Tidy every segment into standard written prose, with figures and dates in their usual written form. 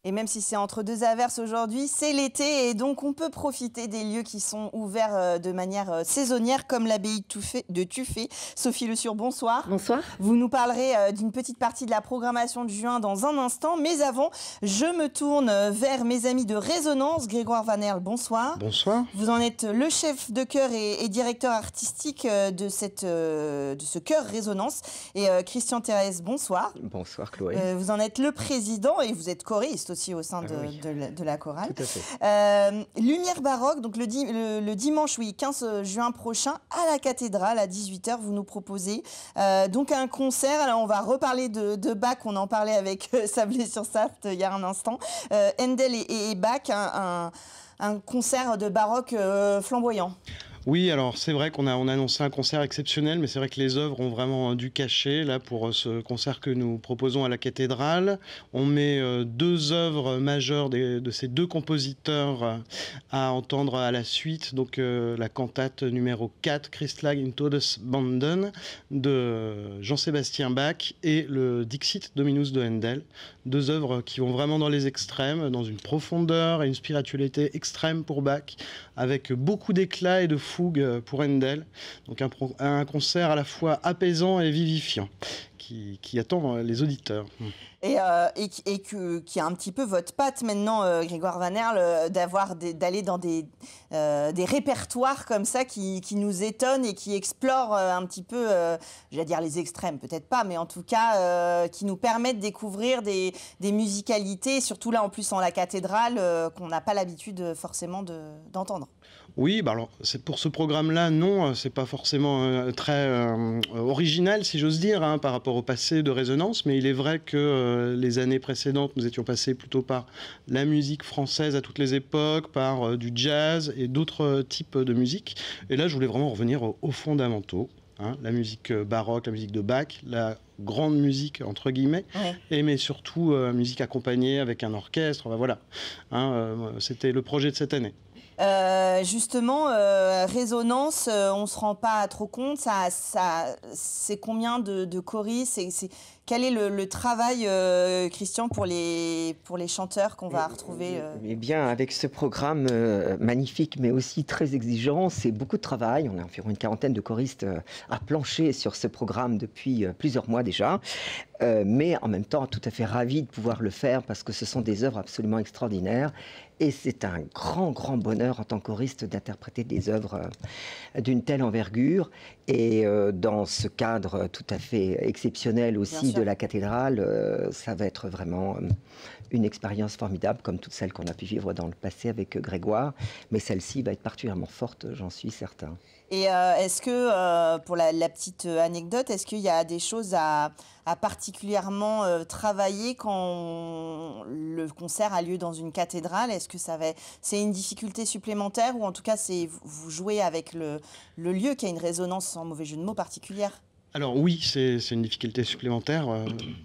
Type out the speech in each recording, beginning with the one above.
Et même si c'est entre deux averses aujourd'hui, c'est l'été et donc on peut profiter des lieux qui sont ouverts de manière saisonnière comme l'abbaye de Tuffet. Sophie Le Sur, bonsoir. Bonsoir. Vous nous parlerez d'une petite partie de la programmation de juin dans un instant. Mais avant, je me tourne vers mes amis de Résonance. Grégoire Van Herle, bonsoir. Bonsoir. Vous en êtes le chef de chœur et directeur artistique de ce chœur Résonance. Et Christian Thérèse, bonsoir. Bonsoir Chloé. Vous en êtes le président et vous êtes choriste aussi au sein de la chorale. Tout à fait. Lumière baroque, donc le dimanche 15 juin prochain à la cathédrale à 18h, vous nous proposez donc un concert. Alors on va reparler de Bach, on en parlait avec Sablé-sur-Sarthe il y a un instant. Handel et Bach, un concert de baroque flamboyant. Oui, alors c'est vrai qu'on a annoncé un concert exceptionnel, mais c'est vrai que les œuvres ont vraiment du cachet. Là, pour ce concert que nous proposons à la cathédrale, on met deux œuvres majeures de ces deux compositeurs à entendre à la suite. Donc la cantate numéro 4, Christlag in Todesbanden de Jean-Sébastien Bach et le Dixit Dominus de Handel. Deux œuvres qui vont vraiment dans les extrêmes, dans une profondeur et une spiritualité extrême pour Bach, avec beaucoup d'éclat et de fougue pour Handel. Donc un concert à la fois apaisant et vivifiant qui attend les auditeurs. Et qui a un petit peu votre patte maintenant, Grégoire Van Herle, d'aller dans des répertoires comme ça qui nous étonnent et qui explorent un petit peu, j'allais dire les extrêmes, peut-être pas, mais en tout cas qui nous permettent de découvrir des musicalités, surtout là en plus en la cathédrale, qu'on n'a pas l'habitude forcément d'entendre. Oui, bah alors c'est pour ce programme-là, non, c'est pas forcément très original, si j'ose dire, hein, par rapport au passé de Résonance, mais il est vrai que les années précédentes, nous étions passés plutôt par la musique française à toutes les époques, par du jazz et d'autres types de musique. Et là, je voulais vraiment revenir aux fondamentaux, hein, la musique baroque, la musique de Bach, la grande musique entre guillemets, mais surtout musique accompagnée avec un orchestre. Voilà, hein, c'était le projet de cette année. Justement, Résonance, on ne se rend pas trop compte, c'est combien de choristes, quel est le travail, Christian, pour les chanteurs qu'on va retrouver Eh bien, avec ce programme magnifique, mais aussi très exigeant, c'est beaucoup de travail. On a environ une quarantaine de choristes à plancher sur ce programme depuis plusieurs mois déjà. Mais en même temps, tout à fait ravi de pouvoir le faire parce que ce sont des œuvres absolument extraordinaires. Et c'est un grand, grand bonheur en tant que choriste d'interpréter des œuvres d'une telle envergure. Et dans ce cadre tout à fait exceptionnel aussi de la cathédrale, ça va être vraiment une expérience formidable, comme toutes celles qu'on a pu vivre dans le passé avec Grégoire. Mais celle-ci va être particulièrement forte, j'en suis certain. Et est-ce que, pour la petite anecdote, est-ce qu'il y a des choses à particulièrement travailler quand le concert a lieu dans une cathédrale? Est-ce que c'est une difficulté supplémentaire ou en tout cas vous jouez avec le lieu qui a une résonance, sans mauvais jeu de mots, particulière? Alors oui, c'est une difficulté supplémentaire,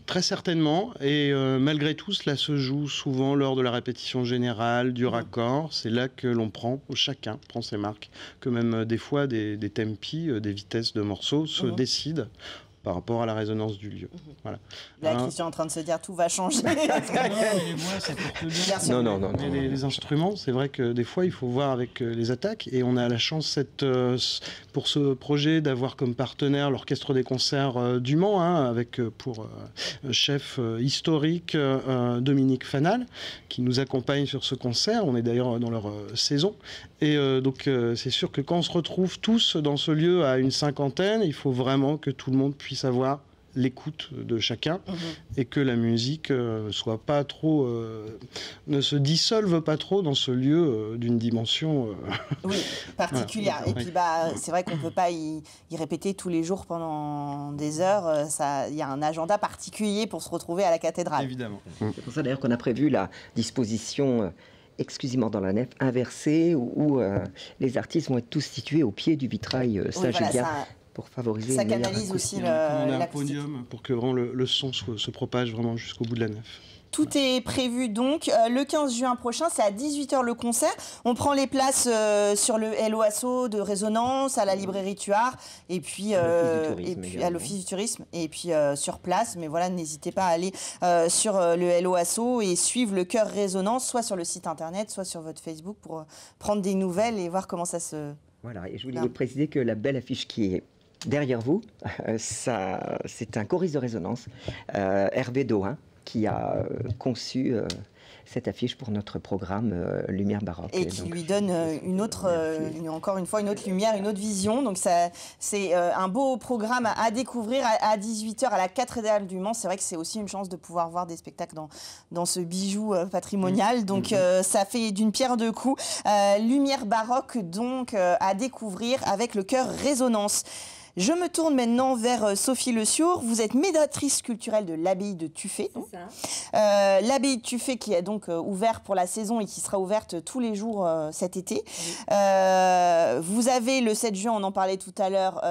très certainement. Et malgré tout, cela se joue souvent lors de la répétition générale, du raccord. C'est là que chacun prend ses marques, que même des fois des tempi, des vitesses de morceaux se décident par rapport à la résonance du lieu. Voilà. Là, Christian est en train de se dire tout va changer. Non. Les instruments, c'est vrai que des fois, il faut voir avec les attaques. Et on a la chance, pour ce projet, d'avoir comme partenaire l'Orchestre des concerts du Mans, hein, avec pour chef historique Dominique Fanal, qui nous accompagne sur ce concert. On est d'ailleurs dans leur saison. Et donc, c'est sûr que quand on se retrouve tous dans ce lieu à une cinquantaine, il faut vraiment que tout le monde puisse avoir l'écoute de chacun et que la musique soit pas trop, ne se dissolve pas trop dans ce lieu d'une dimension particulière. Voilà. Et puis c'est vrai qu'on peut pas y répéter tous les jours pendant des heures. Il y a un agenda particulier pour se retrouver à la cathédrale. Évidemment. C'est pour ça d'ailleurs qu'on a prévu la disposition exclusivement dans la nef inversée où les artistes vont être tous situés au pied du vitrail Saint-Julien. Pour favoriser ça canalise aussi un podium pour que vraiment le son se propage vraiment jusqu'au bout de la nef. Tout est prévu donc. Le 15 juin prochain, c'est à 18h le concert. On prend les places sur le LOASO de Résonance, à la librairie Tuard, et puis, à l'Office du tourisme, et puis sur place. Mais voilà, n'hésitez pas à aller sur le LOASO et suivre le Chœur Résonance, soit sur le site internet, soit sur votre Facebook, pour prendre des nouvelles et voir comment ça se... Voilà, et je voulais vous préciser que la belle affiche qui est derrière vous, c'est un choriste de Résonance, Hervé Dohin, qui a conçu cette affiche pour notre programme Lumière Baroque. Et qui lui donne encore une fois, une autre lumière, une autre vision. Donc c'est un beau programme à découvrir à 18h à la cathédrale du Mans. C'est vrai que c'est aussi une chance de pouvoir voir des spectacles dans ce bijou patrimonial. Donc ça fait d'une pierre deux coups. Lumière Baroque donc à découvrir avec le Chœur Résonance. Je me tourne maintenant vers Sophie Le Siour. Vous êtes médiatrice culturelle de l'abbaye de Tuffet. C'est ça. L'abbaye de Tuffet qui est donc ouverte pour la saison et qui sera ouverte tous les jours cet été. Oui. Vous avez le 7 juin, on en parlait tout à l'heure,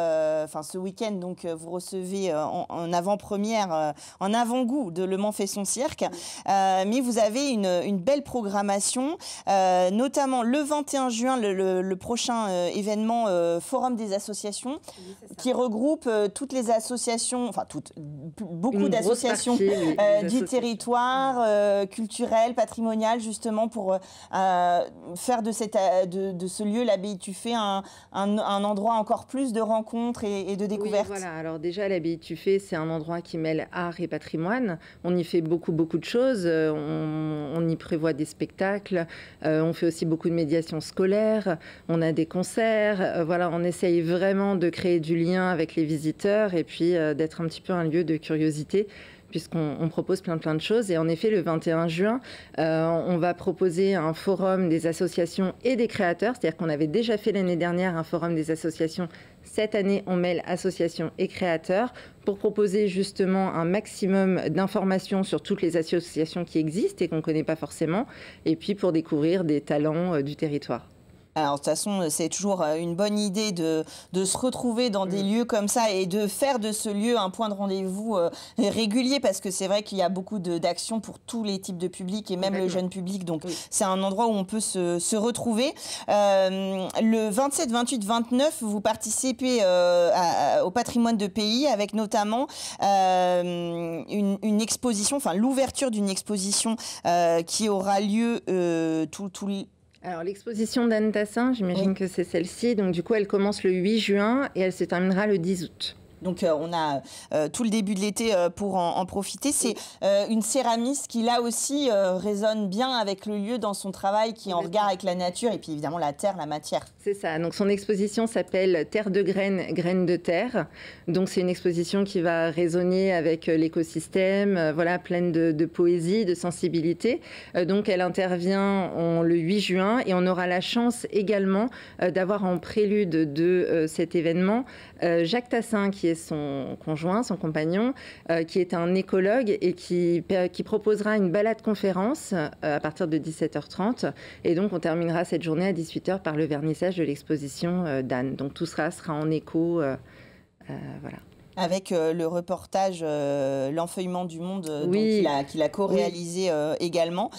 ce week-end, donc vous recevez en avant-première, en avant-goût de Le Mans fait son cirque. Mais vous avez une belle programmation, notamment le 21 juin, le prochain événement Forum des associations. Oui, qui regroupe toutes les associations, beaucoup d'associations du territoire, culturelles, patrimoniales, justement pour faire de ce lieu, l'abbaye de Tuffet, un endroit encore plus de rencontres et de découvertes. Oui, voilà. Alors déjà, l'abbaye de Tuffet, c'est un endroit qui mêle art et patrimoine. On y fait beaucoup de choses. On y prévoit des spectacles. On fait aussi beaucoup de médiation scolaire. On a des concerts. On essaye vraiment de créer du lien avec les visiteurs et puis d'être un petit peu un lieu de curiosité puisqu'on propose plein de choses. Et en effet, le 21 juin, on va proposer un forum des associations et des créateurs. C'est-à-dire qu'on avait déjà fait l'année dernière un forum des associations. Cette année, on mêle associations et créateurs pour proposer justement un maximum d'informations sur toutes les associations qui existent et qu'on ne connaît pas forcément. Et puis pour découvrir des talents du territoire. Alors, de toute façon, c'est toujours une bonne idée de se retrouver dans des lieux comme ça et de faire de ce lieu un point de rendez-vous régulier, parce que c'est vrai qu'il y a beaucoup d'actions pour tous les types de publics et même le jeune public. Donc, c'est un endroit où on peut se retrouver. Le 27, 28, 29, vous participez au patrimoine de pays avec notamment une exposition, l'ouverture d'une exposition qui aura lieu Alors, l'exposition d'Anne Tassin, j'imagine que c'est celle-ci. Donc, du coup, elle commence le 8 juin et elle se terminera le 10 août. Donc, on a tout le début de l'été pour en profiter. C'est une céramiste qui, là aussi, résonne bien avec le lieu dans son travail, qui est en regard avec la nature et puis, évidemment, la terre, la matière. C'est ça. Donc, son exposition s'appelle Terre de graines, graines de terre. Donc, c'est une exposition qui va résonner avec l'écosystème, pleine de poésie, de sensibilité. Donc, elle intervient le 8 juin et on aura la chance également d'avoir en prélude de cet événement Jacques Tassin, qui est son conjoint, son compagnon, qui est un écologue et qui proposera une balade-conférence à partir de 17h30. Et donc, on terminera cette journée à 18h par le vernissage de l'exposition d'Anne. Donc, tout sera en écho. Avec le reportage L'Enfeuillement du Monde qu'il a co-réalisé également.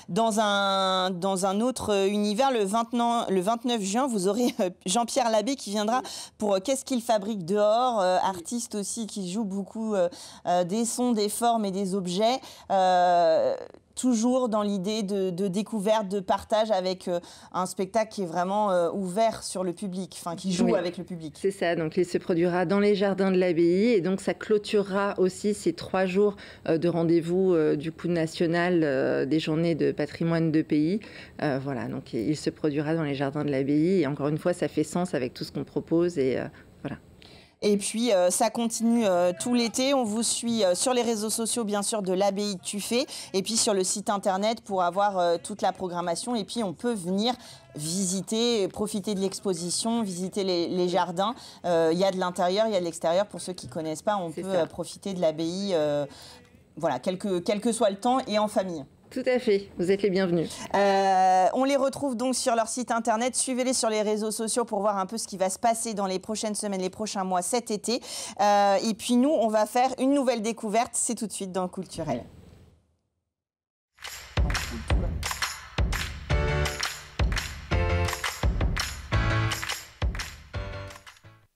Dans un autre univers, le 29 juin, vous aurez Jean-Pierre Labbé qui viendra pour Qu'est-ce qu'il fabrique dehors, artiste aussi qui joue beaucoup des sons, des formes et des objets. Toujours dans l'idée de découverte, de partage avec un spectacle qui est vraiment ouvert sur le public, qui joue avec le public. C'est ça, donc il se produira dans les jardins de l'abbaye et donc ça clôturera aussi ces 3 jours de rendez-vous du coup national des journées de patrimoine de pays. Donc il se produira dans les jardins de l'abbaye et encore une fois, ça fait sens avec tout ce qu'on propose et voilà. Et puis, ça continue tout l'été. On vous suit sur les réseaux sociaux, bien sûr, de l'abbaye de Tuffet. Et puis, sur le site internet pour avoir toute la programmation. Et puis, on peut venir visiter, profiter de l'exposition, visiter les jardins. Il y a de l'intérieur, il y a de l'extérieur. Pour ceux qui ne connaissent pas, on peut profiter de l'abbaye, quel que soit le temps et en famille. Tout à fait, vous êtes les bienvenus. On les retrouve donc sur leur site internet. Suivez-les sur les réseaux sociaux pour voir un peu ce qui va se passer dans les prochaines semaines, les prochains mois, cet été. Et puis nous, on va faire une nouvelle découverte. C'est tout de suite dans Culturel.